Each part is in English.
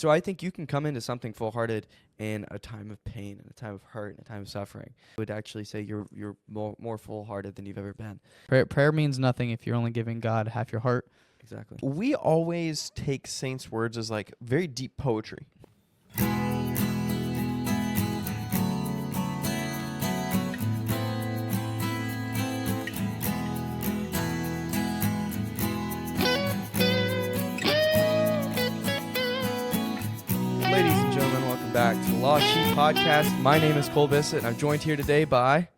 So I think you can come into something full-hearted in a time of pain, in a time of hurt, in a time of suffering. I would actually say you're more full-hearted than you've ever been. Prayer means nothing if you're only giving God half your heart. Exactly. We always take saints' words as like very deep poetry. Ladies and gentlemen, welcome back to the Lost Sheep Podcast. My name is Cole Bissett, and I'm joined here today by...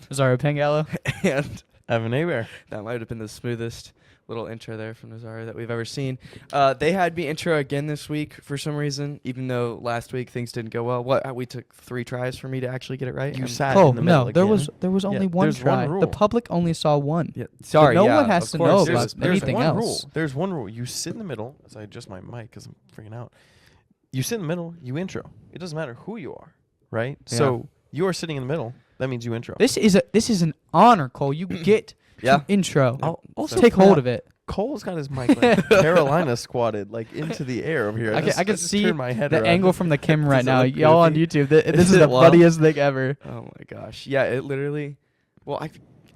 Nazario Pangallo. and Evan Abear. that might have been the smoothest little intro there from Nazario that we've ever seen. They had me intro again this week for some reason, even though last week things didn't go well. We took 3 tries for me to actually get it right. You and- sat Oh in the middle no, there again. was only one there's try. one rule. The public only saw one. Yeah, sorry, no yeah, one has of to course. know There's- about anything one else. Rule. There's one rule. You sit in the middle. As I adjust my mic because I'm freaking out. You sit in the middle. You intro. It doesn't matter who you are, right? Yeah. So you are sitting in the middle. That means you intro. This is an honor, Cole. You get Yeah. to intro. I'll also Take point hold out, of it. Cole's got his mic like Carolina squatted like into the air over here. I can just see turn my head the around. angle from the camera right Does it now. look Y'all on goofy? YouTube. This is the Well- funniest thing ever. Oh my gosh. Yeah, it literally... Well,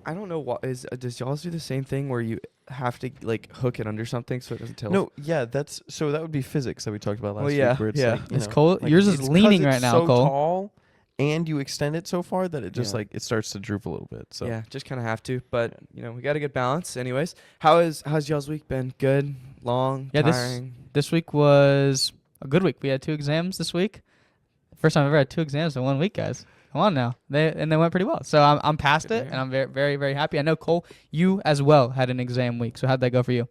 I don't know what is... does y'all do the same thing where you have to like hook it under something so it doesn't tilt? No, yeah, that would be physics that we talked about last Well, yeah, week. Where it's yeah. like, you It's know, Cole. like Yours is it's 'cause leaning it's right now, so Cole. tall, and you extend it so far that it just Yeah. like it starts to droop a little bit. So Yeah, just kind of have to. But, you know, we got a good balance. Anyways, how's y'all's week been? Good? Long? Yeah, tiring? This week was a good week. We had 2 exams this week. First time I've ever had 2 exams in 1 week, guys. Come on now. They went pretty well. So I'm past Good to it, hear. and I'm very, very, very happy. I know, Cole, you as well had an exam week. So how'd that go for you?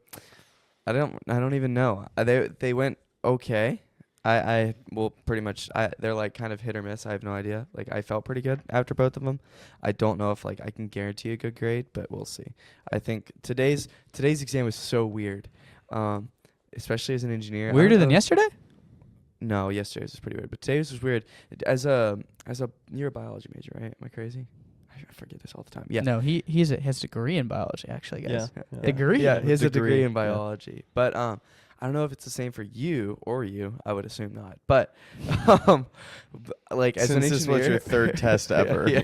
I don't even know. They went okay. Well, pretty much they're like kind of hit or miss. I have no idea. Like I felt pretty good after both of them. I don't know if like I can guarantee a good grade, but we'll see. I think today's exam was so weird. Especially as an engineer. I don't Weirder than know- yesterday? No, yesterday's was pretty weird, but today's was weird. As a you're a biology major, right? Am I crazy? I forget this all the time. Yeah. No, he has a degree in biology, actually, guys. yeah. Degree? Yeah, he has a degree in yeah. biology. But I don't know if it's the same for you or you. I would assume not. But like as Since an this engineer, was your 3rd test ever. Yeah.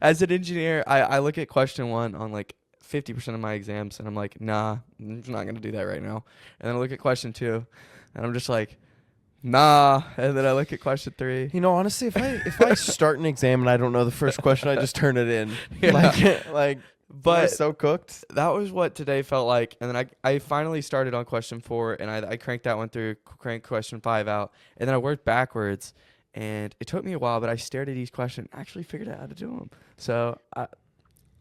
As an engineer, I look at question 1 on like 50% of my exams, and I'm like, nah, I'm not gonna do that right now. And then I look at question 2, and I'm just like, nah. And then I look at question 3. You know, honestly, if I start an exam and I don't know the first question, I just turn it in. Yeah. Like But I'm so cooked. that was what today felt like. And then I finally started on question 4, and I cranked that one through, cranked question 5 out, and then I worked backwards. And it took me a while, but I stared at each question, actually figured out how to do them. So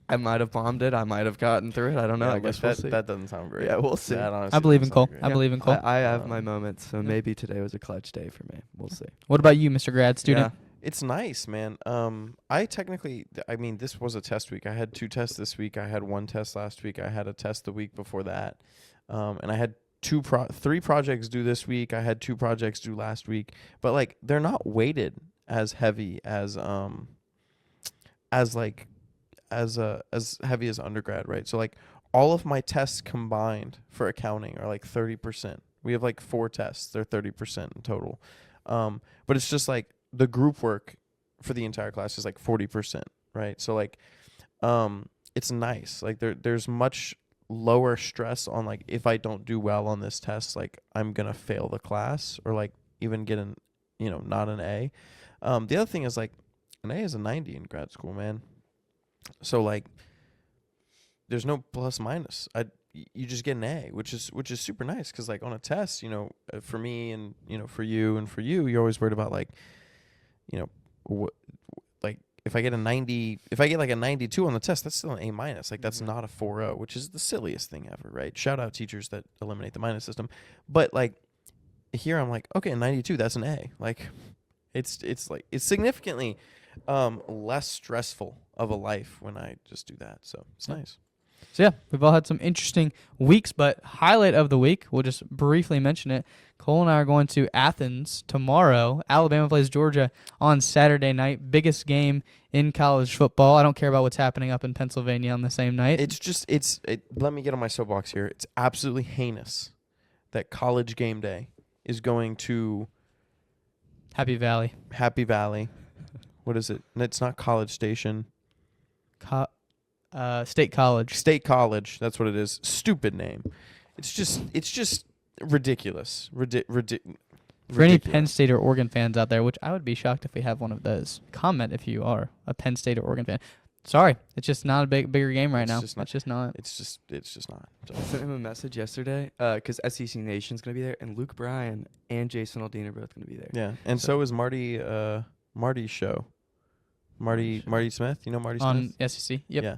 I might have bombed it. I might have gotten through it. I don't know. Yeah, I like guess we'll see. that doesn't sound great. Yeah, we'll see. That honestly I believe in doesn't Cole. sound I great. believe in Cole. I have my Um, moments, so maybe today was a clutch day for me. We'll see. What about you, Mr. Grad student? It's nice, man. This was a test week. I had 2 tests this week. I had 1 test last week. I had a test the week before that. And I had 3 projects due this week. I had 2 projects due last week. But like they're not weighted as heavy as heavy as undergrad, right? So like all of my tests combined for accounting are like 30%. We have like 4 tests. They're 30% in total. But it's just like the group work for the entire class is like 40%, right? So like it's nice. Like there's much lower stress on like if I don't do well on this test, like I'm going to fail the class or like even get not an A. The other thing is like an A is a 90 in grad school, man. So like there's no plus minus. You just get an A, which is super nice because like on a test, for me and for you and for you, you're always worried about like, like if I get a 90, if I get like a 92 on the test, that's still an A minus. Like that's not a 4.0, which is the silliest thing ever, right? Shout out teachers that eliminate the minus system. But like here, I'm like, okay, a 92, that's an A. Like it's significantly less stressful of a life when I just do that. So it's nice. So yeah, we've all had some interesting weeks, but highlight of the week, we'll just briefly mention it. Cole and I are going to Athens tomorrow. Alabama plays Georgia on Saturday night. Biggest game in college football. I don't care about what's happening up in Pennsylvania on the same night. Let me get on my soapbox here. It's absolutely heinous that College game day is going to Happy Valley. Happy Valley. What is it? It's not College Station. State College. State College. That's what it is. Stupid name. It's just ridiculous. For any Penn State or Oregon fans out there, which I would be shocked if we have one of those, comment if you are a Penn State or Oregon fan. Sorry, it's just not a bigger game right now. It's just not. It's just not. So. I sent him a message yesterday because SEC Nation's going to be there, and Luke Bryan and Jason Aldean are both going to be there. Yeah, and so is Marty's show. Marty Smith. You know Marty Smith? On SEC. Yep. Yeah.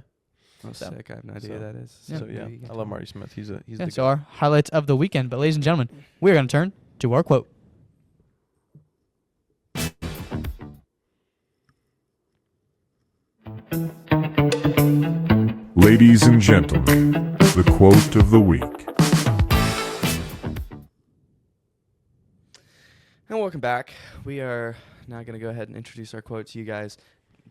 Oh, So- sick. I have no idea who that is. So yeah, maybe you can I tell love me. Marty Smith. He's the So guy. our highlights of the weekend. But ladies and gentlemen, we're going to turn to our quote. Ladies and gentlemen, the quote of the week. And welcome back. We are now going to go ahead and introduce our quote to you guys.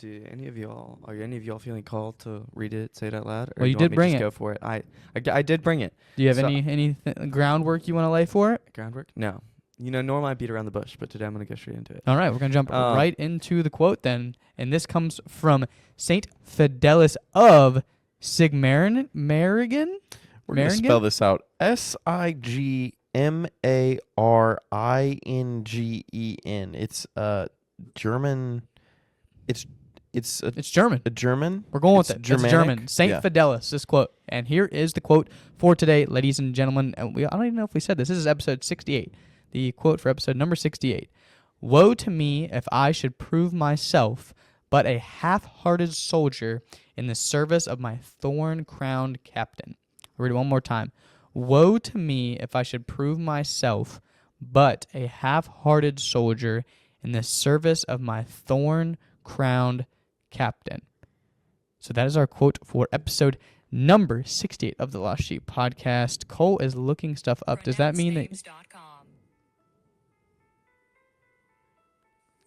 Are any of y'all feeling called to read it, say it out loud? Or Well, you want did me to bring just it. Go for it. I did bring it. Do you have So- any groundwork you want to lay for it? Groundwork? No. Normally I beat around the bush, but today I'm going to go straight into it. All right, we're going to jump Um, right into the quote then. And this comes from Saint Fidelis of Sigmaringen. We're gonna Maringen? spell this out. Sigmaringen. It's German. It's It's German. a German. We're going with It's it. Germanic? It's German. Saint Yeah. Fidelis, this quote. And here is the quote for today, ladies and gentlemen. And I don't even know if we said this. This is episode 68. The quote for episode number 68. Woe to me if I should prove myself but a half-hearted soldier in the service of my thorn-crowned captain. I'll read it one more time. Woe to me if I should prove myself but a half-hearted soldier in the service of my thorn-crowned captain. So that is our quote for episode number 68 of the Lost Sheep podcast. Cole is looking stuff up. Does that mean that...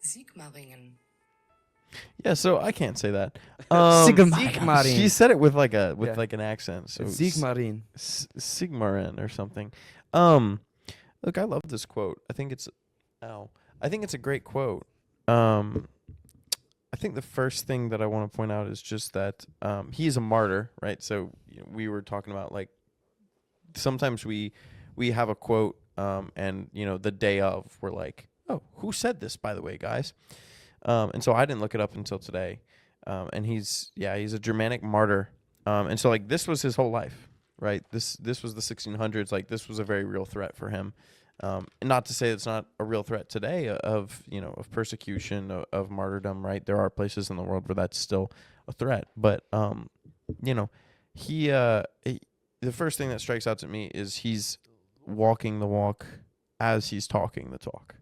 Sigmaringen. Yeah, so I can't say that. Sigmaringen. She said it with like Yeah. an accent. So Sigmaringen. Sigmaringen or something. Look, I love this quote. I think it's a great quote. I think the first thing that I want to point out is just that he is a martyr, right? So we were talking about like sometimes we have a quote and the day of we're like, oh, who said this, by the way, guys? And so I didn't look it up until today. And he's a Germanic martyr. And so like this was his whole life, right? This was the 1600s. Like this was a very real threat for him. And not to say it's not a real threat today of persecution, of martyrdom, right? There are places in the world where that's still a threat. But, he the first thing that strikes out to me is he's walking the walk as he's talking the talk.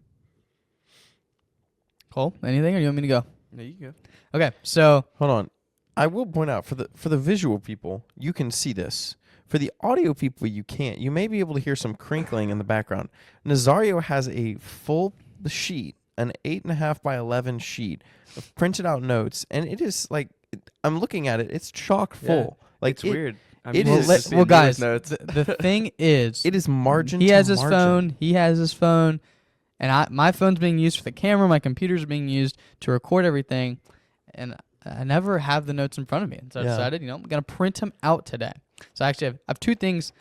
Cole, anything, or you want me to go? No, you go. Okay, so Hold on. I will point out for the visual people, you can see this. For the audio people, you can't. You may be able to hear some crinkling in the background. Nazario has a full sheet, an 8.5 by 11 sheet of printed out notes, and it is like I'm looking at it. It's chock full. Like It's weird. I it mean, is- just well, being guys, notes. the thing is, It is margin. he to has his margin. phone. He has his phone, and my phone's being used for the camera. My computer's being used to record everything, and I never have the notes in front of me. And so I Yeah. decided, I'm gonna print them out today. So actually, I have two things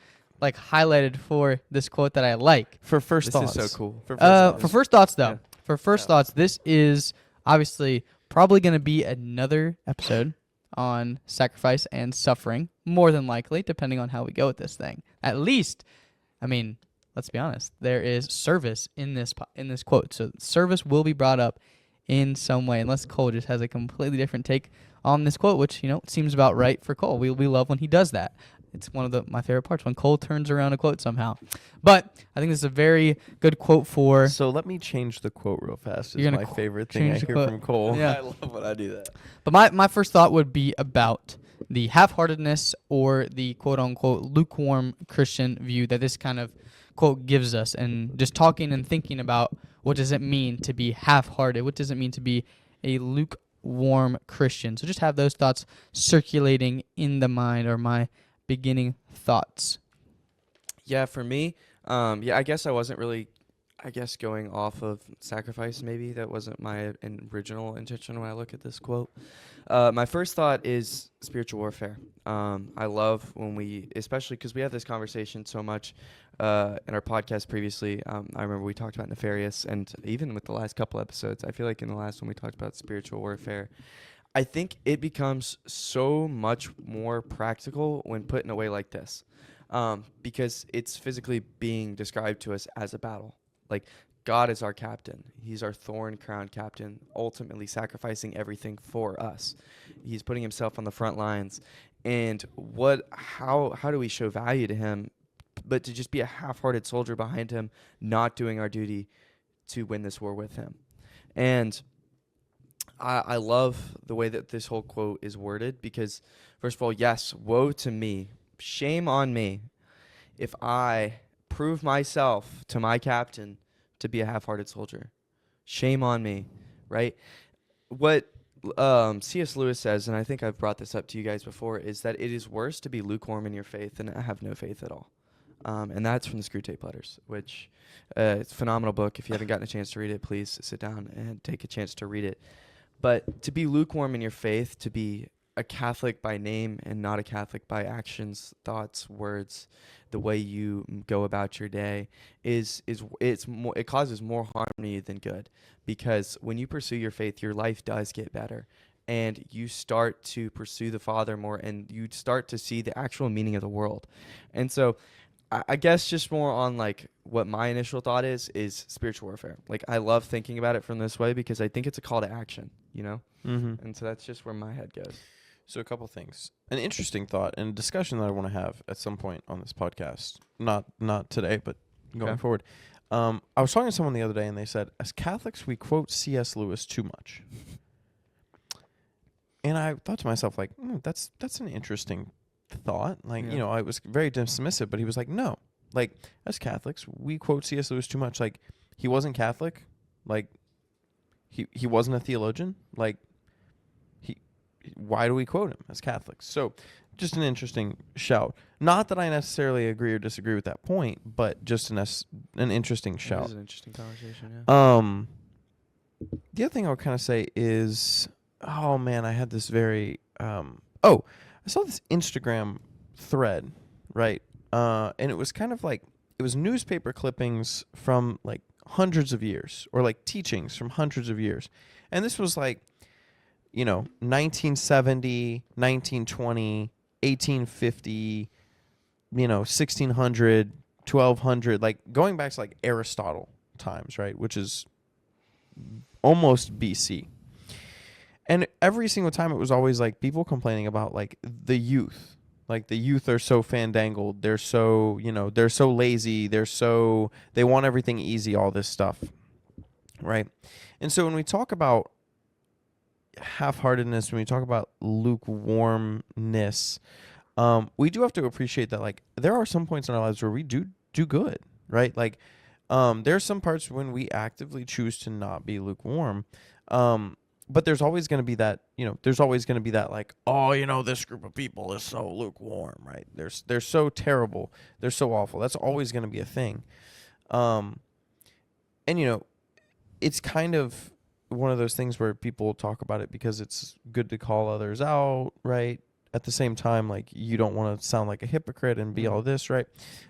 like highlighted for this quote that I like. For first This thoughts. is so cool. For first For thoughts. first thoughts, though, Yeah. for first thoughts, this is obviously probably going to be another episode on sacrifice and suffering, more than likely, depending on how we go with this thing. At least, I mean, let's be honest, there is service in this quote. So service will be brought up in some way, unless Cole just has a completely different take on this quote, which seems about right for Cole. We love when he does that. It's one of my favorite parts, when Cole turns around a quote somehow. But I think this is a very good quote for... So let me change the quote real fast. It's You're gonna my favorite thing I change the hear quote. from Cole. Yeah. I love when I do that. But my first thought would be about the half-heartedness or the quote-unquote lukewarm Christian view that this kind of quote gives us, and just talking and thinking about what does it mean to be half-hearted, what does it mean to be a lukewarm Christian. So just have those thoughts circulating in the mind, or my beginning thoughts. Yeah, for me, I guess I wasn't really. I guess going off of sacrifice, maybe that wasn't my original intention when I look at this quote. My first thought is spiritual warfare. I love when we, especially because we have this conversation so much in our podcast previously. I remember we talked about nefarious, and even with the last couple episodes, I feel like in the last one we talked about spiritual warfare. I think it becomes so much more practical when put in a way like this, because it's physically being described to us as a battle. Like, God is our captain. He's our thorn-crowned captain, ultimately sacrificing everything for us. He's putting himself on the front lines. And how do we show value to him, but to just be a half-hearted soldier behind him, not doing our duty to win this war with him? And I love the way that this whole quote is worded because, first of all, yes, woe to me, shame on me, if I prove myself to my captain to be a half-hearted soldier. Shame on me, right? What C.S. Lewis says, and I think I've brought this up to you guys before, is that it is worse to be lukewarm in your faith than to have no faith at all. And that's from the Screw Tape Letters, which it's a phenomenal book. If you haven't gotten a chance to read it, please sit down and take a chance to read it. But to be lukewarm in your faith, to be a Catholic by name and not a Catholic by actions, thoughts, words, the way you go about your day it causes more harm to you than good, because when you pursue your faith, your life does get better, and you start to pursue the Father more, and you start to see the actual meaning of the world. And so I guess just more on like what my initial thought is spiritual warfare. Like, I love thinking about it from this way because I think it's a call to action, you know? Mm-hmm. And so that's just where my head goes. So a couple things. An interesting thought and a discussion that I want to have at some point on this podcast. Not today, but going forward. I was talking to someone the other day, and they said, as Catholics, we quote C.S. Lewis too much. And I thought to myself, like, that's an interesting thought. Like, I was very dismissive, but he was like, no. Like, as Catholics, we quote C.S. Lewis too much. Like, he wasn't Catholic. Like, he wasn't a theologian. Like, why do we quote him as Catholics? So just an interesting shout. Not that I necessarily agree or disagree with that point, but just an interesting shout. It is an interesting conversation, yeah. The other thing I would kind of say is, oh man, I had this very, I saw this Instagram thread, right? And it was kind of like, it was newspaper clippings from like hundreds of years, or like teachings from hundreds of years. And this was like, 1970, 1920, 1850, 1600, 1200, like going back to like Aristotle times, right? Which is almost BC. And every single time it was always like people complaining about like the youth. Like the youth are so fandangled. They're so, they're so lazy. They want everything easy, all this stuff. Right? And so when we talk about half-heartedness, when we talk about lukewarmness, we do have to appreciate that, like, there are some points in our lives where we do good, right? Like, there are some parts when we actively choose to not be lukewarm, but there's always going to be that, like, this group of people is so lukewarm, right? They're so terrible, they're so awful. That's always going to be a thing. And it's kind of one of those things where people talk about it because it's good to call others out, right? At the same time, like, you don't want to sound like a hypocrite and be all this, right?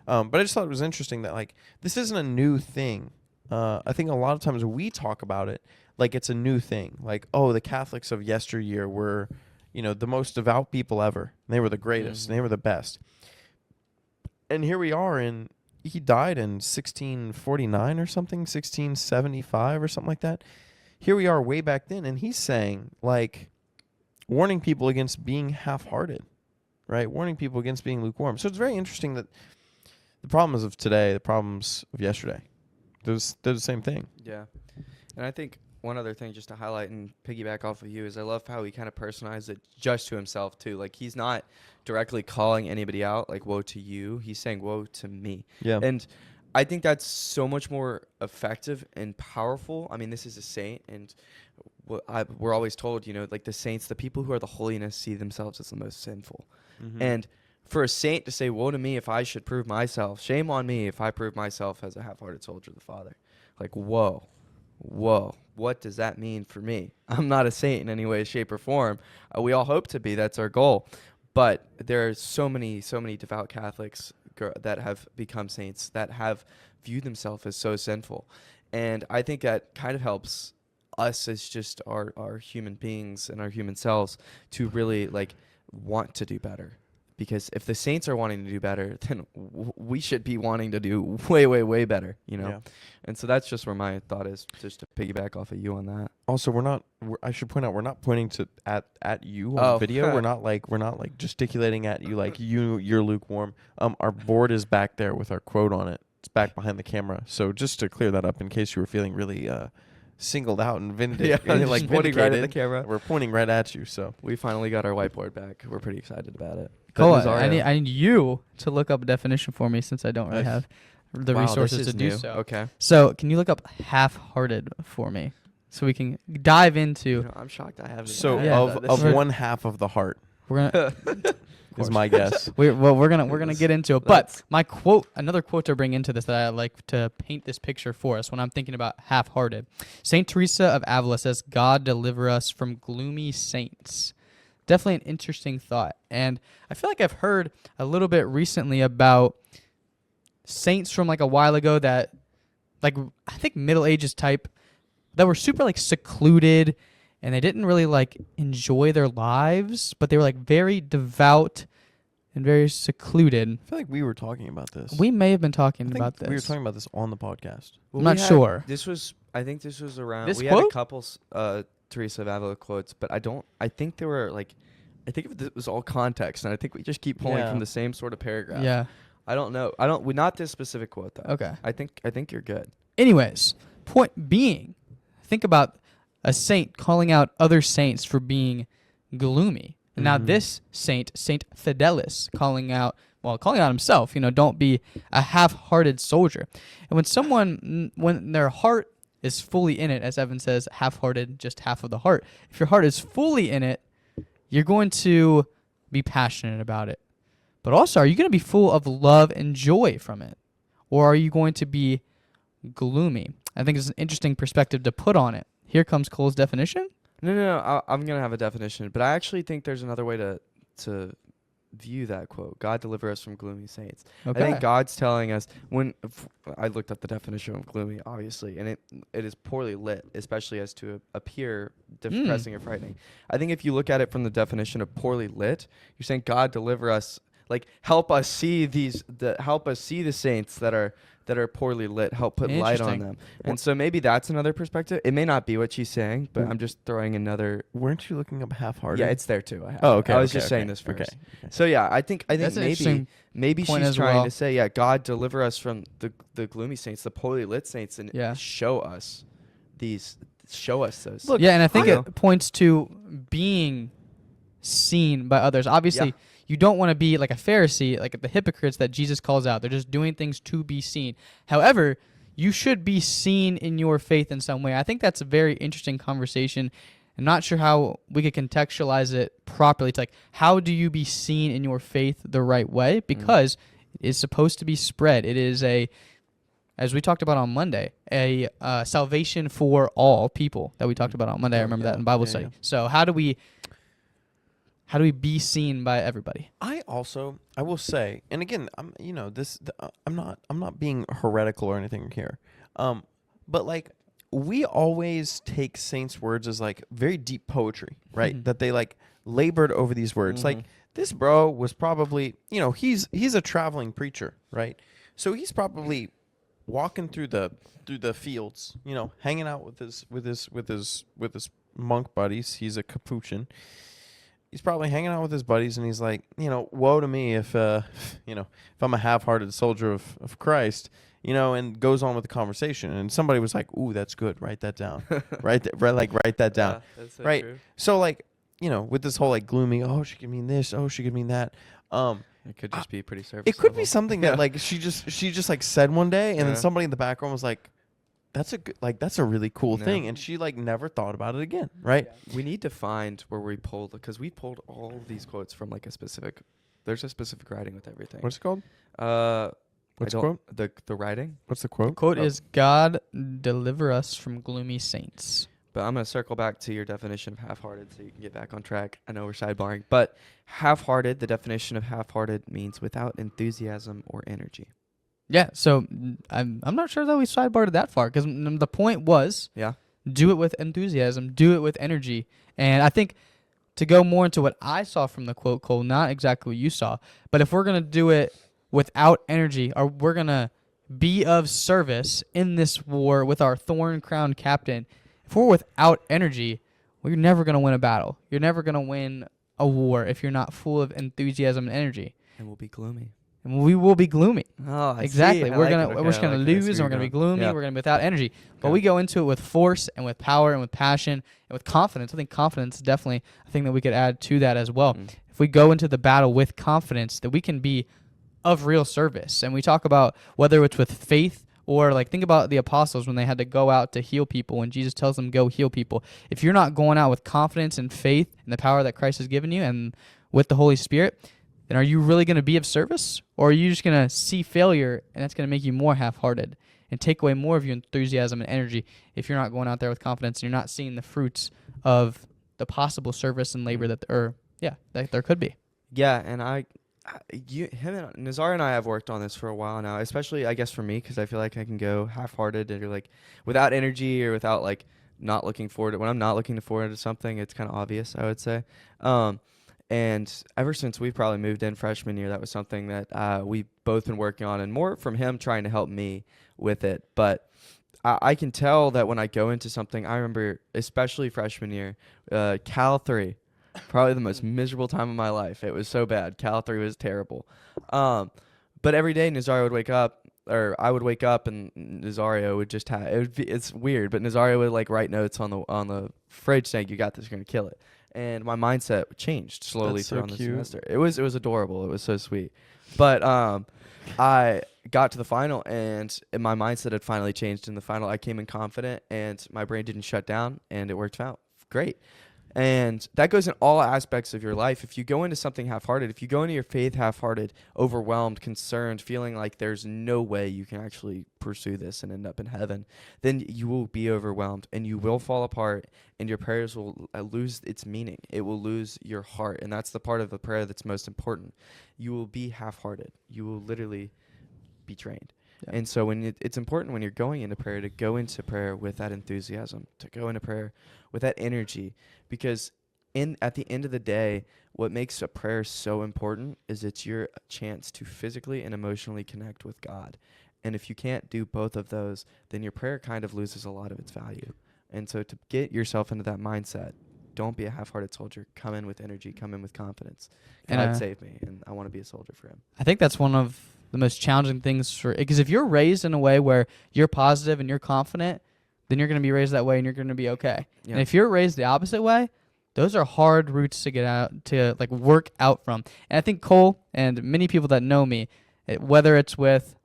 But I just thought it was interesting that, like, this isn't a new thing. I think a lot of times we talk about it like it's a new thing. Like, oh, the Catholics of yesteryear were, the most devout people ever. They were the greatest. And they were the best. And here we are, and he died in 1649 or something, 1675 or something like that. Here we are way back then, and he's saying, like, warning people against being half-hearted, right? Warning people against being lukewarm. So it's very interesting that the problems of today, the problems of yesterday, they're the same thing. Yeah. And I think one other thing just to highlight and piggyback off of you is I love how he kind of personalized it just to himself too. Like, he's not directly calling anybody out, like, woe to you. He's saying, woe to me. Yeah. And I think that's so much more effective and powerful. I mean, this is a saint, and we're always told, like, the saints, the people who are the holiness, see themselves as the most sinful. Mm-hmm. And for a saint to say, woe to me if I should prove myself, shame on me if I prove myself as a half-hearted soldier of the Father. like, whoa, what does that mean for me? I'm not a saint in any way, shape, or form. We all hope to be. That's our goal. But there are so many devout Catholics that have become saints that have viewed themselves as so sinful. And I think that kind of helps us as just our human beings and our human selves to really like want to do better. Because if the saints are wanting to do better, then we should be wanting to do way better, you know? Yeah. And so that's just where my thought is, just to piggyback off of you on that. Also, I should point out, we're not pointing at you on Oh. video. We're not like gesticulating at you like you're lukewarm. Our board is back there with our quote on it. It's back behind the camera. So just to clear that up, in case you were feeling really singled out and vindicated, like pointing right at the camera. we're pointing right at you. So We finally got our whiteboard back. We're pretty excited about it. Cole, But I Nazario- need you to look up a definition for me since I don't really have the Wow, this resources is to do new. so. Okay. So can you look up half-hearted for me so we can dive into? You know, I'm shocked I haven't. so Yeah, of one half of the heart We're gonna is my guess. we're gonna get into it. But my quote, another quote to bring into this that I like to paint this picture for us when I'm thinking about half-hearted. Saint Teresa of Avila says, "God deliver us from gloomy saints." Definitely an interesting thought. And I feel like I've heard a little bit recently about saints from like a while ago that, like, I think Middle Ages type, that were super like secluded and they didn't really like enjoy their lives, but they were like very devout and very secluded. I feel like we were talking about this. We may have been talking I think about this. we were talking about this on the podcast. I'm not sure. I think this was around. This we had quote? a couple Teresa of Avila quotes, but I think they were like, I think it was all context, and I think we just keep pulling Yeah. from the same sort of paragraph. Yeah. I don't know. Not this specific quote though. Okay. I think you're good. Anyways, point being, think about a saint calling out other saints for being gloomy. And now Mhm. this saint, Saint Fidelis, calling out himself, don't be a half-hearted soldier. And when their heart is fully in it, as Evan says, half-hearted, just half of the heart. If your heart is fully in it, you're going to be passionate about it. But also, are you going to be full of love and joy from it? Or are you going to be gloomy? I think it's an interesting perspective to put on it. Here comes Cole's definition. No. I'm gonna have a definition, but I actually think there's another way to view that quote. God deliver us from gloomy saints. Okay. I think God's telling us I looked up the definition of gloomy, obviously, and it is poorly lit, especially as to appear depressing or frightening. I think if you look at it from the definition of poorly lit, you're saying God deliver us, like help us see the saints that are poorly lit, help put light on Interesting. them. And so maybe that's another perspective. It may not be what she's saying, but Mm. I'm just throwing another. Weren't you looking up half-hearted? Yeah, it's there too. I have Oh, it. okay. I was okay, just okay, saying this first. Okay. So yeah, I think That's an interesting maybe point she's as trying well. to say, yeah, God deliver us from the gloomy saints, the poorly lit saints, and Yeah. show us those. Look, Yeah, and I think I it points to being seen by others. Obviously, Yeah. you don't want to be like a Pharisee, like the hypocrites that Jesus calls out. They're just doing things to be seen. However, you should be seen in your faith in some way. I think that's a very interesting conversation. I'm not sure how we could contextualize it properly. It's like, how do you be seen in your faith the right way? Because it is supposed to be spread. It is as we talked about on Monday, a salvation for all people that we talked about on Monday. I remember that in Bible study. yeah. So how do we be seen by everybody? I will say, and again, I'm not being heretical or anything here, but like we always take saints' words as like very deep poetry, right? That they like labored over these words. Like this bro was probably, he's a traveling preacher, right? So he's probably walking through the fields, hanging out with his monk buddies. He's a Capuchin. He's probably hanging out with his buddies, and he's like, woe to me if I'm a half-hearted soldier of Christ, and goes on with the conversation. And somebody was like, "Ooh, that's good. Write that down. write that down." Yeah, that's so right. true. So like, with this whole like gloomy, oh, she could mean this, oh, she could mean that. It could just be pretty surface. It could be level. something Yeah. that like she just like said one day, and then Yeah. somebody in the background was like, that's a really cool Yeah. thing, and she like never thought about it again, right? We need to find where we pulled, because we pulled all of these quotes from like there's a specific writing with everything. What's it called? What's I the don't, quote? The writing. What's the quote? Quote Oh. is, God deliver us from gloomy saints. But I'm going to circle back to your definition of half-hearted so you can get back on track. I know we're sidebarring. But half-hearted, the definition of half-hearted means without enthusiasm or energy. Yeah, so I'm not sure that we sidebarred that far because the point was Yeah? do it with enthusiasm, do it with energy. And I think to go more into what I saw from the quote, Cole, not exactly what you saw, but if we're going to do it without energy, or we're going to be of service in this war with our thorn-crowned captain, if we're without energy, well, you're never going to win a battle. You're never going to win a war if you're not full of enthusiasm and energy. And we'll be gloomy. And we will be gloomy. Oh, I Exactly. see. We're just gonna lose, and we're gonna be gloomy. Yeah. We're gonna be without energy. But Okay. we go into it with force and with power and with passion and with confidence. I think confidence is definitely a thing that we could add to that as well. Mm. If we go into the battle with confidence, that we can be of real service. And we talk about whether it's with faith or like think about the apostles when they had to go out to heal people and Jesus tells them go heal people. If you're not going out with confidence and faith and the power that Christ has given you and with the Holy Spirit, then are you really going to be of service? Or are you just going to see failure and that's going to make you more half-hearted and take away more of your enthusiasm and energy if you're not going out there with confidence and you're not seeing the fruits of the possible service and labor that there could be. Yeah, and him and Nazar and I have worked on this for a while now, especially I guess for me because I feel like I can go half-hearted or like without energy or without like not looking forward to when I'm not looking forward to something. It's kind of obvious, I would say. And ever since we probably moved in freshman year, that was something that we've both been working on, and more from him trying to help me with it. But I can tell that when I go into something, I remember, especially freshman year, Cal 3, probably the most miserable time of my life. It was so bad. Cal 3 was terrible. But every day Nazario would wake up, or I would wake up, and Nazario would just it's weird, but Nazario would like write notes on the fridge saying, "You got this, you're gonna kill it." And my mindset changed slowly That's so throughout the cute. semester. It was adorable. It was so sweet. But I got to the final, and my mindset had finally changed in the final. I came in confident, and my brain didn't shut down, and it worked out great. And that goes in all aspects of your life. If you go into something half-hearted, if you go into your faith half-hearted, overwhelmed, concerned, feeling like there's no way you can actually pursue this and end up in heaven, then you will be overwhelmed and you will fall apart and your prayers will lose its meaning. It will lose your heart. And that's the part of the prayer that's most important. You will be half-hearted. You will literally be drained. Yeah. And so it's important when you're going into prayer to go into prayer with that enthusiasm, to go into prayer with that energy, because at the end of the day, what makes a prayer so important is it's your chance to physically and emotionally connect with God. And if you can't do both of those, then your prayer kind of loses a lot of its value. And so to get yourself into that mindset, don't be a half-hearted soldier. Come in with energy. Come in with confidence. God save me, and I want to be a soldier for him. I think that's one of the most challenging things because if you're raised in a way where you're positive and you're confident, then you're going to be raised that way and you're going to be okay. Yeah. And if you're raised the opposite way, those are hard roots to get out, to like work out from. And I think Cole and many people that know me, whether it's with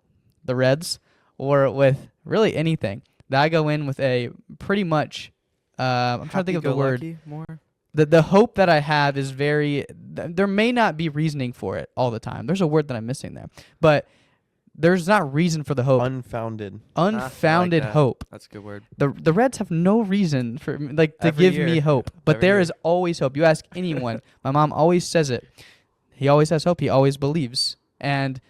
the Reds or with really anything, that I go in with a pretty much, I'm trying to think of the word. More? The hope that I have is there may not be reasoning for it all the time. There's a word that I'm missing there. But there's not reason for the hope. Unfounded Unfounded hope. That's a good word. The Reds have no reason for to give me hope. But there is always hope. You ask anyone. My mom always says it. He always has hope. He always believes. And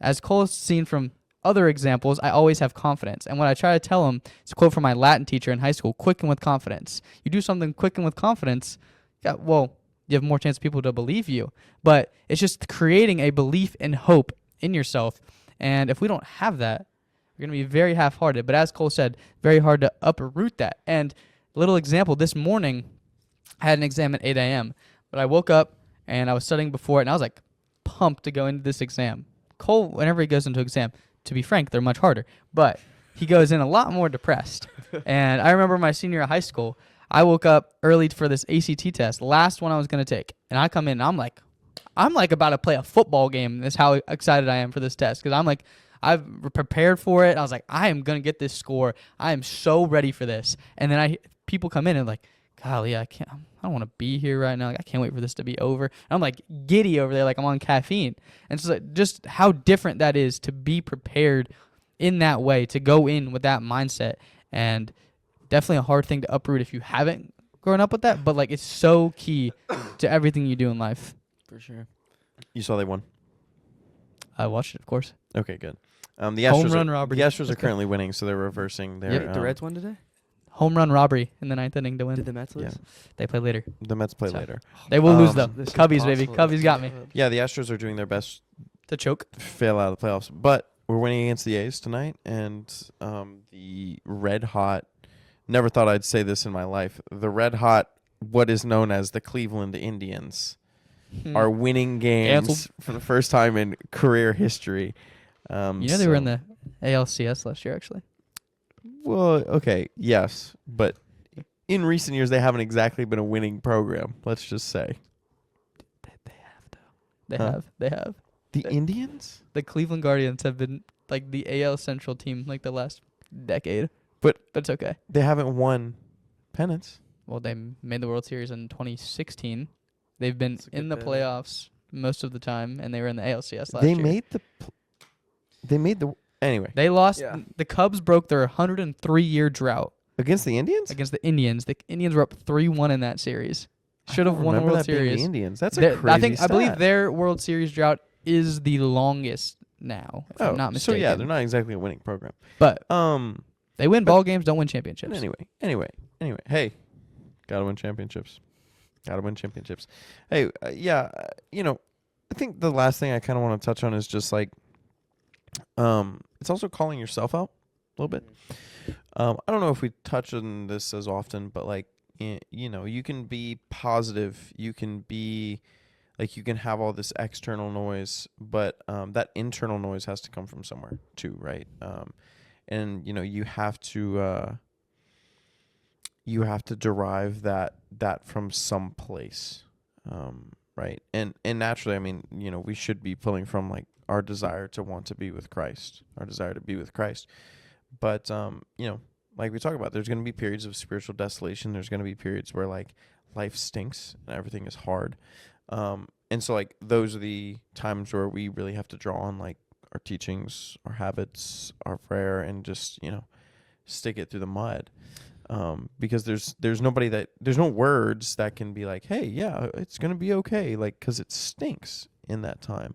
as Cole has seen from other examples, I always have confidence. And what I try to tell him, it's a quote from my Latin teacher in high school, quicken with confidence. You do something quicken with confidence, you have more chance of people to believe you. But it's just creating a belief and hope in yourself. And if we don't have that, we're going to be very half-hearted. But as Cole said, very hard to uproot that. And little example, this morning, I had an exam at 8 a.m. But I woke up, and I was studying before it, and I was, pumped to go into this exam. Cole, whenever he goes into an exam, to be frank, they're much harder. But he goes in a lot more depressed. And I remember my senior year of high school, I woke up early for this ACT test, last one I was going to take. And I come in, and I'm about to play a football game. That's how excited I am for this test. Because I've prepared for it. I was like, I am going to get this score. I am so ready for this. And then people come in and golly, I don't want to be here right now. Like, I can't wait for this to be over. And I'm like giddy over there, like I'm on caffeine. And so like, just how different that is to be prepared in that way, to go in with that mindset. And definitely a hard thing to uproot if you haven't grown up with that. But like, it's so key to everything you do in life. For sure. You saw they won. I watched it, of course. Okay, good. The Astros Home run robbery. The Astros are Let's go. currently winning, so they're reversing their. The Reds won today? Home run robbery in the 9th inning to win. Did the Mets lose? Yeah. They play later. The Mets play So- later. They will lose, though. This is Cubbies, baby. possible. Cubbies got me. Yeah, the Astros are doing their best To choke. to fail out of the playoffs, but we're winning against the A's tonight, and the red hot. Never thought I'd say this in my life. The red hot, what is known as the Cleveland Indians, are winning games Canceled. for the first time in career history. You know they were in the ALCS last year, actually. Well, okay, yes, but in recent years they haven't exactly been a winning program. Let's just say They Huh? have. They have. the They- Indians. The Cleveland Guardians have been like the AL Central team like the last decade. But- it's okay. They haven't won pennants. Well, they made the World Series in 2016. They've been That's a in good the bit. playoffs most of the time, and they were in the ALCS last They year. made the anyway They lost. Yeah. The Cubs broke their 103-year drought against the Indians. against the Indians. The Indians were up 3-1 in that series. Should have I don't won the remember World that being Series. The Indians. That's Their- a crazy I believe stat. their World Series drought is the longest now, if I'm not so mistaken. yeah, they're not exactly a winning program. But they win but- ball games, don't win championships. Anyway. Hey, gotta win championships. Hey, I think the last thing I kind of want to touch on is just like, it's also calling yourself out a little bit. I don't know if we touch on this as often, but like, you can be positive, you can be like, you can have all this external noise, but that internal noise has to come from somewhere too, right? And you have to derive that from some place, right? And naturally, I mean, we should be pulling from like our desire to want to be with Christ, But like we talk about, there's going to be periods of spiritual desolation. There's going to be periods where like life stinks and everything is hard. And so like those are the times where we really have to draw on like our teachings, our habits, our prayer, and just, stick it through the mud. Because there's no words that can be like, hey, yeah, it's going to be okay. Like, 'cause it stinks in that time.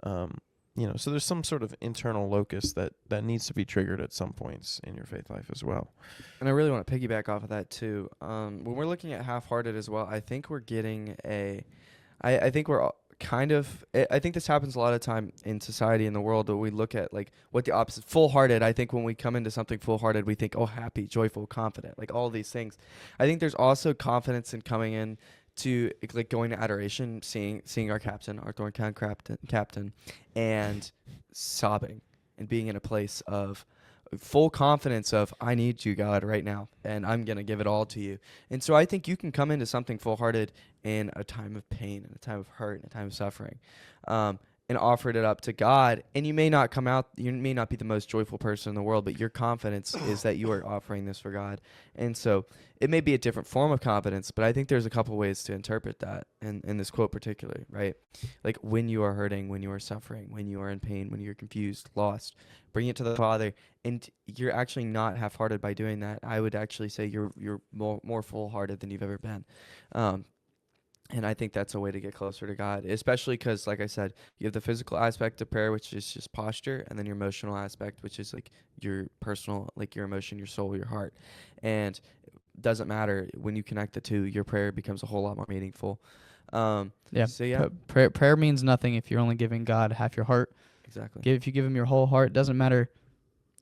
So there's some sort of internal locus that needs to be triggered at some points in your faith life as well. And I really want to piggyback off of that too. When we're looking at Halfhearted as well, I think we're getting I think we're kind of, I think this happens a lot of time in society, in the world, that we look at like what the opposite, full-hearted. I think when we come into something full-hearted, we think, oh, happy, joyful, confident, like all these things. I think there's also confidence in coming in to like going to adoration, seeing our captain, our thorn-crowned captain, and sobbing and being in a place of full confidence of, I need you, God, right now, and I'm going to give it all to you. And so I think you can come into something full-hearted in a time of pain, in a time of hurt, in a time of suffering, and offered it up to God. And you may not come out, you may not be the most joyful person in the world, but your confidence is that you are offering this for God. And so it may be a different form of confidence, but I think there's a couple ways to interpret that in this quote particularly, right? Like when you are hurting, when you are suffering, when you are in pain, when you're confused, lost, bring it to the Father. And you're actually not half-hearted by doing that. I would actually say you're more full-hearted than you've ever been. And I think that's a way to get closer to God, especially because, like I said, you have the physical aspect of prayer, which is just posture, and then your emotional aspect, which is like your personal, like your emotion, your soul, your heart. And it doesn't matter, when you connect the two, your prayer becomes a whole lot more meaningful. Yeah. So yeah, Prayer means nothing if you're only giving God half your heart. exactly. If you give him your whole heart, doesn't matter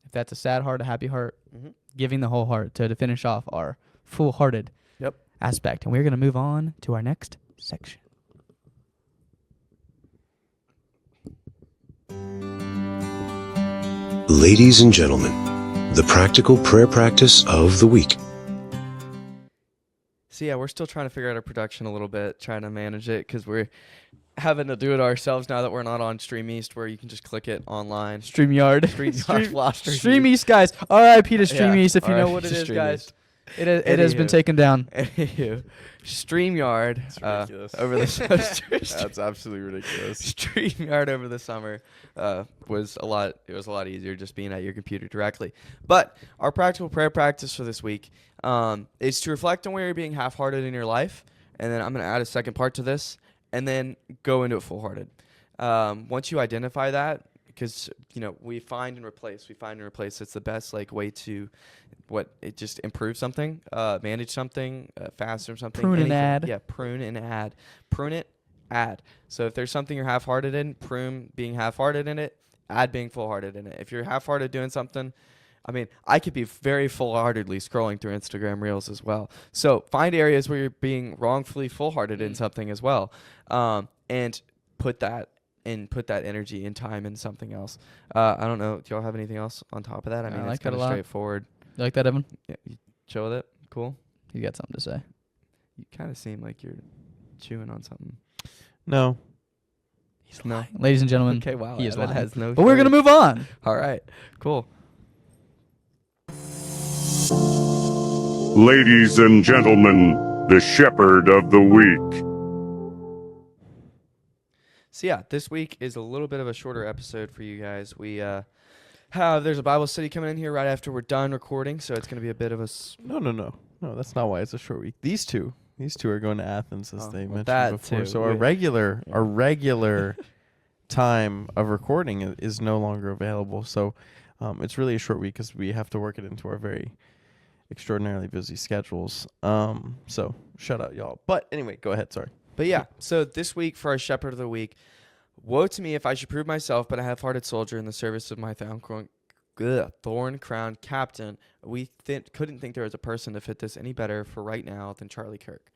if that's a sad heart, a happy heart, Mm-hmm. giving the whole heart to finish off our full-hearted aspect. And we're going to move on to our next section. Ladies and gentlemen, the practical prayer practice of the week. So yeah, we're still trying to figure out our production a little bit, trying to manage it, because we're having to do it ourselves now that we're not on Stream East, where you can just click it online. StreamYard. StreamYard. Stream East, guys. R.I.P. to Stream Yeah, East, if you know RIP what it to is, Stream guys. East. It has been taken down. Anywho, StreamYard It's ridiculous. over the That's absolutely ridiculous. StreamYard over the summer was a lot. It was a lot easier just being at your computer directly. But our practical prayer practice for this week is to reflect on where you're being half-hearted in your life, and then I'm going to add a second part to this, and then go into it full-hearted. Once you identify that, because we find and replace. It's the best way to just improve something, manage something, faster something. Prune and anything. add. Yeah, prune and add. Prune it, add. So if there's something you're half-hearted in, prune being half-hearted in it, add being full-hearted in it. If you're half-hearted doing something, I could be very full-heartedly scrolling through Instagram Reels as well. So find areas where you're being wrongfully full-hearted in something as well, and put that energy and time in something else. I don't know. Do y'all have anything else on top of that? I like it's that kind a of lot. straightforward. You like that, Evan? Yeah, you chill with it. Cool. You got something to say? You kind of seem like you're chewing on something. No. He's lying. Ladies and gentlemen, Okay, wow. he is Evan lying. has no. But we're going to move on. All right. Cool. Ladies and gentlemen, the shepherd of the week. So yeah, this week is a little bit of a shorter episode for you guys. We there's a Bible study coming in here right after we're done recording, so it's going to be a bit of a No. That's not why it's a short week. These two are going to Athens, as they mentioned that before. too. So our regular time of recording is no longer available. So it's really a short week because we have to work it into our very extraordinarily busy schedules. So shout out y'all. But anyway, go ahead. Sorry. But yeah, so this week for our Shepherd of the Week, woe to me if I should prove myself but a half-hearted soldier in the service of my thorn-crowned captain. We couldn't think there was a person to fit this any better for right now than Charlie Kirk.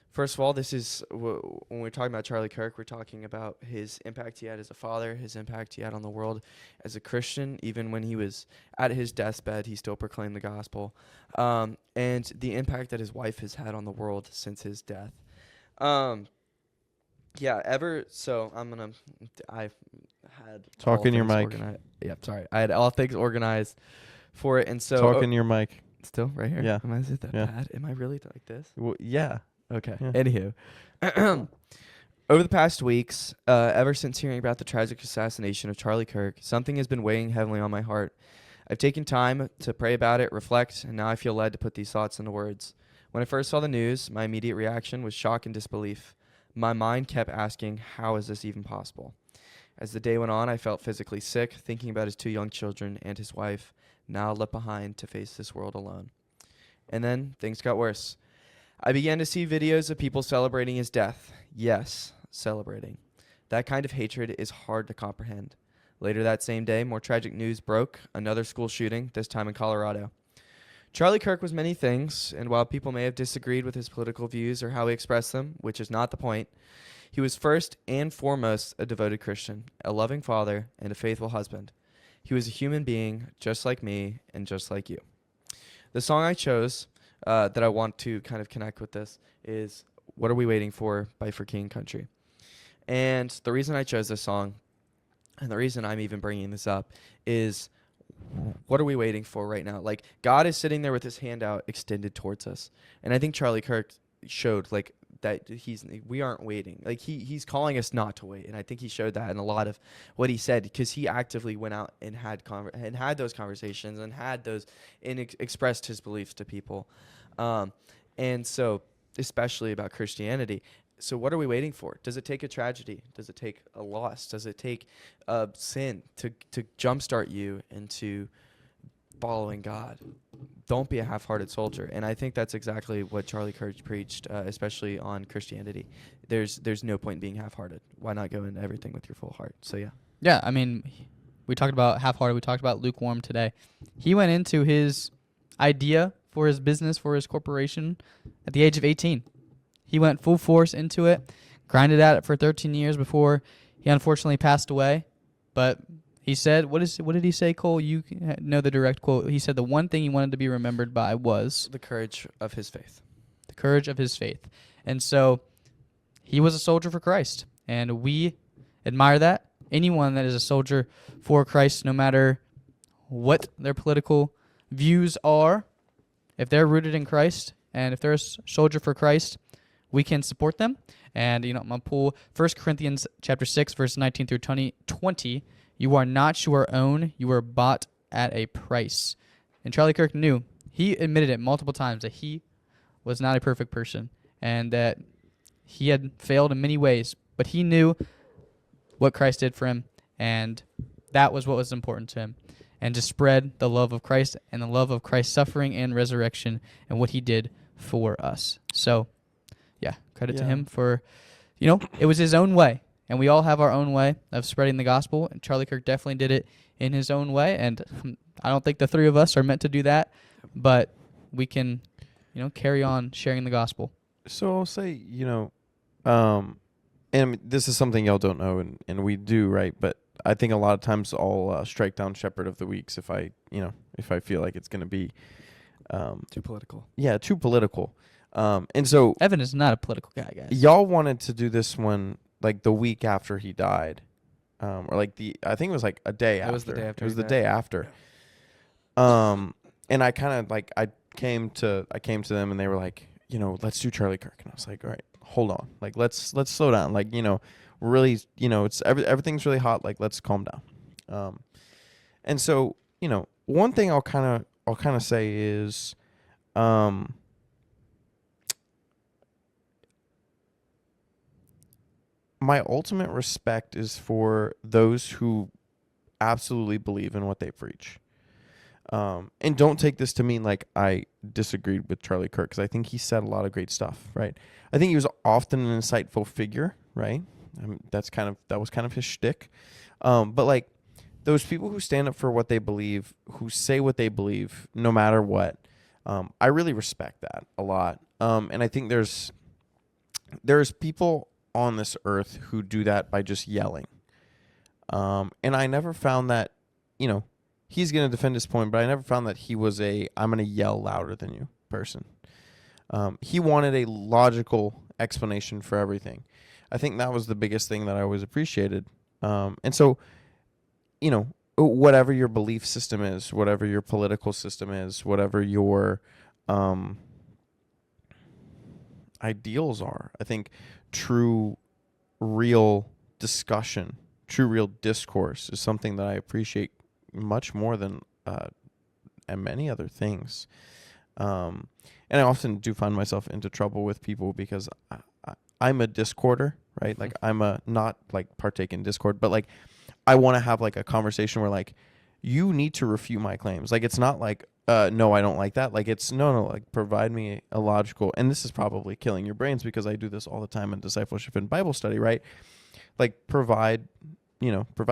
First of all, this is when we're talking about Charlie Kirk, we're talking about his impact he had as a father, his impact he had on the world as a Christian. Even when he was at his deathbed, he still proclaimed the gospel, and the impact that his wife has had on the world since his death. I had Talk in your mic. Sorry. I had all things organized for it, and so Talk in your mic. still right here. Yeah. Is it that Yeah. bad? Am I really like this? Well, yeah. Okay. Yeah. Anywho, over the past weeks, ever since hearing about the tragic assassination of Charlie Kirk, something has been weighing heavily on my heart. I've taken time to pray about it, reflect, and now I feel led to put these thoughts into words. When I first saw the news, my immediate reaction was shock and disbelief. My mind kept asking, how is this even possible? As the day went on, I felt physically sick, thinking about his 2 young children and his wife, now left behind to face this world alone. And then things got worse. I began to see videos of people celebrating his death. Yes, celebrating. That kind of hatred is hard to comprehend. Later that same day, more tragic news broke, another school shooting, this time in Colorado. Charlie Kirk was many things, and while people may have disagreed with his political views or how he expressed them, which is not the point, he was first and foremost a devoted Christian, a loving father, and a faithful husband. He was a human being just like me and just like you. The song I chose that I want to kind of connect with this is What Are We Waiting For by For King Country. And the reason I chose this song, and the reason I'm even bringing this up, is what are we waiting for right now? Like, God is sitting there with his hand out extended towards us. And I think Charlie Kirk showed that we aren't waiting. Like he's calling us not to wait. And I think he showed that in a lot of what he said, because he actively went out and had those conversations and had those and expressed his beliefs to people. And so especially about Christianity. So what are we waiting for? Does it take a tragedy? Does it take a loss? Does it take a sin to jumpstart you into following God? Don't be a half-hearted soldier. And I think that's exactly what Charlie Kirk preached, especially on Christianity. There's no point in being half-hearted. Why not go into everything with your full heart? So yeah. Yeah, we talked about half-hearted. We talked about lukewarm today. He went into his idea for his business, for his corporation, at the age of 18. He went full force into it, grinded at it for 13 years before he unfortunately passed away. But he said, what did he say, Cole? You know the direct quote. He said the one thing he wanted to be remembered by was the courage of his faith. The courage of his faith. And so he was a soldier for Christ, and we admire that. Anyone that is a soldier for Christ, no matter what their political views are, if they're rooted in Christ and if they're a soldier for Christ, we can support them. And, I'm going to pull 1 Corinthians chapter 6, verse 19 through 20. You are not your own. You were bought at a price. And Charlie Kirk knew. He admitted it multiple times that he was not a perfect person and that he had failed in many ways. But he knew what Christ did for him, and that was what was important to him. And to spread the love of Christ and the love of Christ's suffering and resurrection and what he did for us. So, yeah, credit to him for, it was his own way. And we all have our own way of spreading the gospel. And Charlie Kirk definitely did it in his own way. And I don't think the three of us are meant to do that. But we can, carry on sharing the gospel. So I'll say, and this is something y'all don't know, and we do, right? But I think a lot of times I'll strike down Shepherd of the Weeks if I feel like it's going to be Too political. Yeah, too political. And so Evan is not a political guy, guys. y'all wanted to do this one like the week after he died, or like I think it was like a day after. It was the day after. It was he the died. day after. And I kind of like I came to them and they were like, let's do Charlie Kirk, and I was like, all right, hold on, like let's slow down, like really, it's everything's really hot, like let's calm down. And so one thing I'll kind of say is, my ultimate respect is for those who absolutely believe in what they preach. And don't take this to mean like I disagreed with Charlie Kirk, because I think he said a lot of great stuff, right? I think he was often an insightful figure, right? I mean, that was kind of his shtick. But like those people who stand up for what they believe, who say what they believe, no matter what, I really respect that a lot. And I think there's people on this earth who do that by just yelling. And I never found that, he's going to defend his point, but I never found that he was I'm going to yell louder than you person. He wanted a logical explanation for everything. I think that was the biggest thing that I always appreciated. And so, whatever your belief system is, whatever your political system is, whatever your ideals are, I think true, real discussion, true, real discourse is something that I appreciate much more than and many other things. And I often do find myself into trouble with people because I'm a discorder, right? Like I'm not like partake in discord, but like I want to have like a conversation where like you need to refute my claims. Like it's not like no, I don't like that. Like it's no, like provide me a logical, and this is probably killing your brains because I do this all the time in discipleship and Bible study, right? Like provide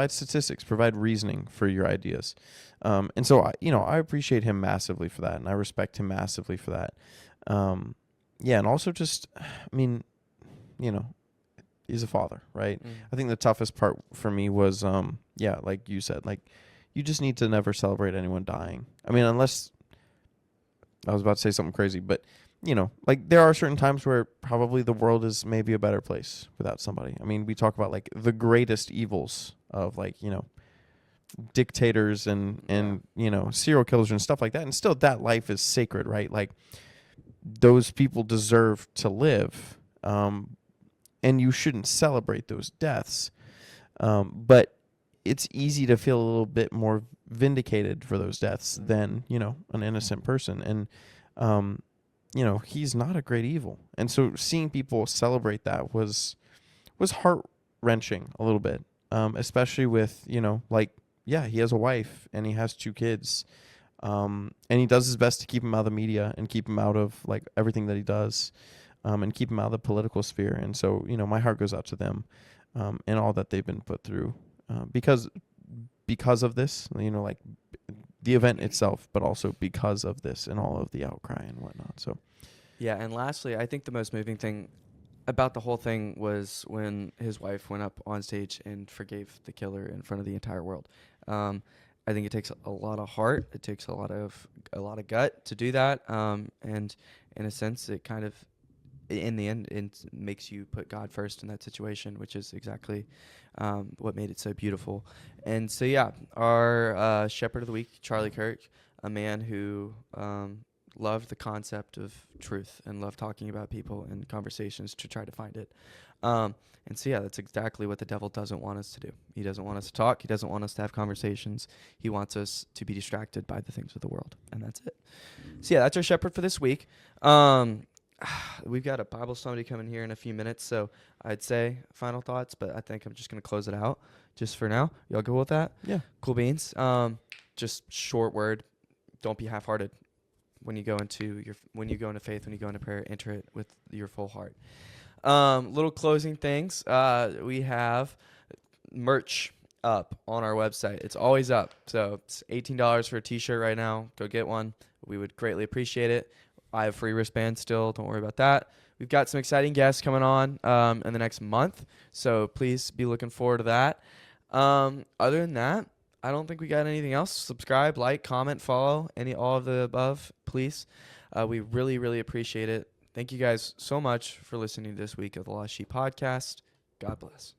statistics, provide reasoning for your ideas. And so I appreciate him massively for that, and I respect him massively for that. And also just, he's a father, right? I think the toughest part for me was, like you said, like you just need to never celebrate anyone dying. I mean, unless I was about to say something crazy, but like there are certain times where probably the world is maybe a better place without somebody. I mean, we talk about like the greatest evils of like, dictators and serial killers and stuff like that. And still that life is sacred, right? Like those people deserve to live. And you shouldn't celebrate those deaths. But it's easy to feel a little bit more vindicated for those deaths than, an innocent person. And, he's not a great evil. And so seeing people celebrate that was heart-wrenching a little bit, especially with, he has a wife and he has 2 kids, and he does his best to keep him out of the media and keep him out of, like, everything that he does, and keep him out of the political sphere. And so, my heart goes out to them and all that they've been put through because of this, like the event itself, but also because of this and all of the outcry and whatnot. So, yeah. And lastly, I think the most moving thing about the whole thing was when his wife went up on stage and forgave the killer in front of the entire world. I think it takes a lot of heart. It takes a lot of gut to do that. And in a sense, it kind of, in the end, it makes you put God first in that situation, which is exactly what made it so beautiful. And so, yeah, our shepherd of the week, Charlie Kirk, a man who love the concept of truth and love talking about people and conversations to try to find it. And so, yeah, that's exactly what the devil doesn't want us to do. He doesn't want us to talk. He doesn't want us to have conversations. He wants us to be distracted by the things of the world. And that's it. So, yeah, that's our shepherd for this week. We've got a Bible study coming here in a few minutes. So I'd say final thoughts, but I think I'm just going to close it out just for now. Y'all go with that? Yeah. Cool beans. Just short word. Don't be half-hearted when you go into faith, when you go into prayer. Enter it with your full heart. Little closing things. We have merch up on our website. It's always up. So it's $18 for a t-shirt right now. Go get one. We would greatly appreciate it. I have free wristbands still. Don't worry about that. We've got some exciting guests coming on in the next month. So please be looking forward to that. Other than that, I don't think we got anything else. Subscribe, like, comment, follow, all of the above, please. We really, really appreciate it. Thank you guys so much for listening to this week of the Lost Sheep Podcast. God bless.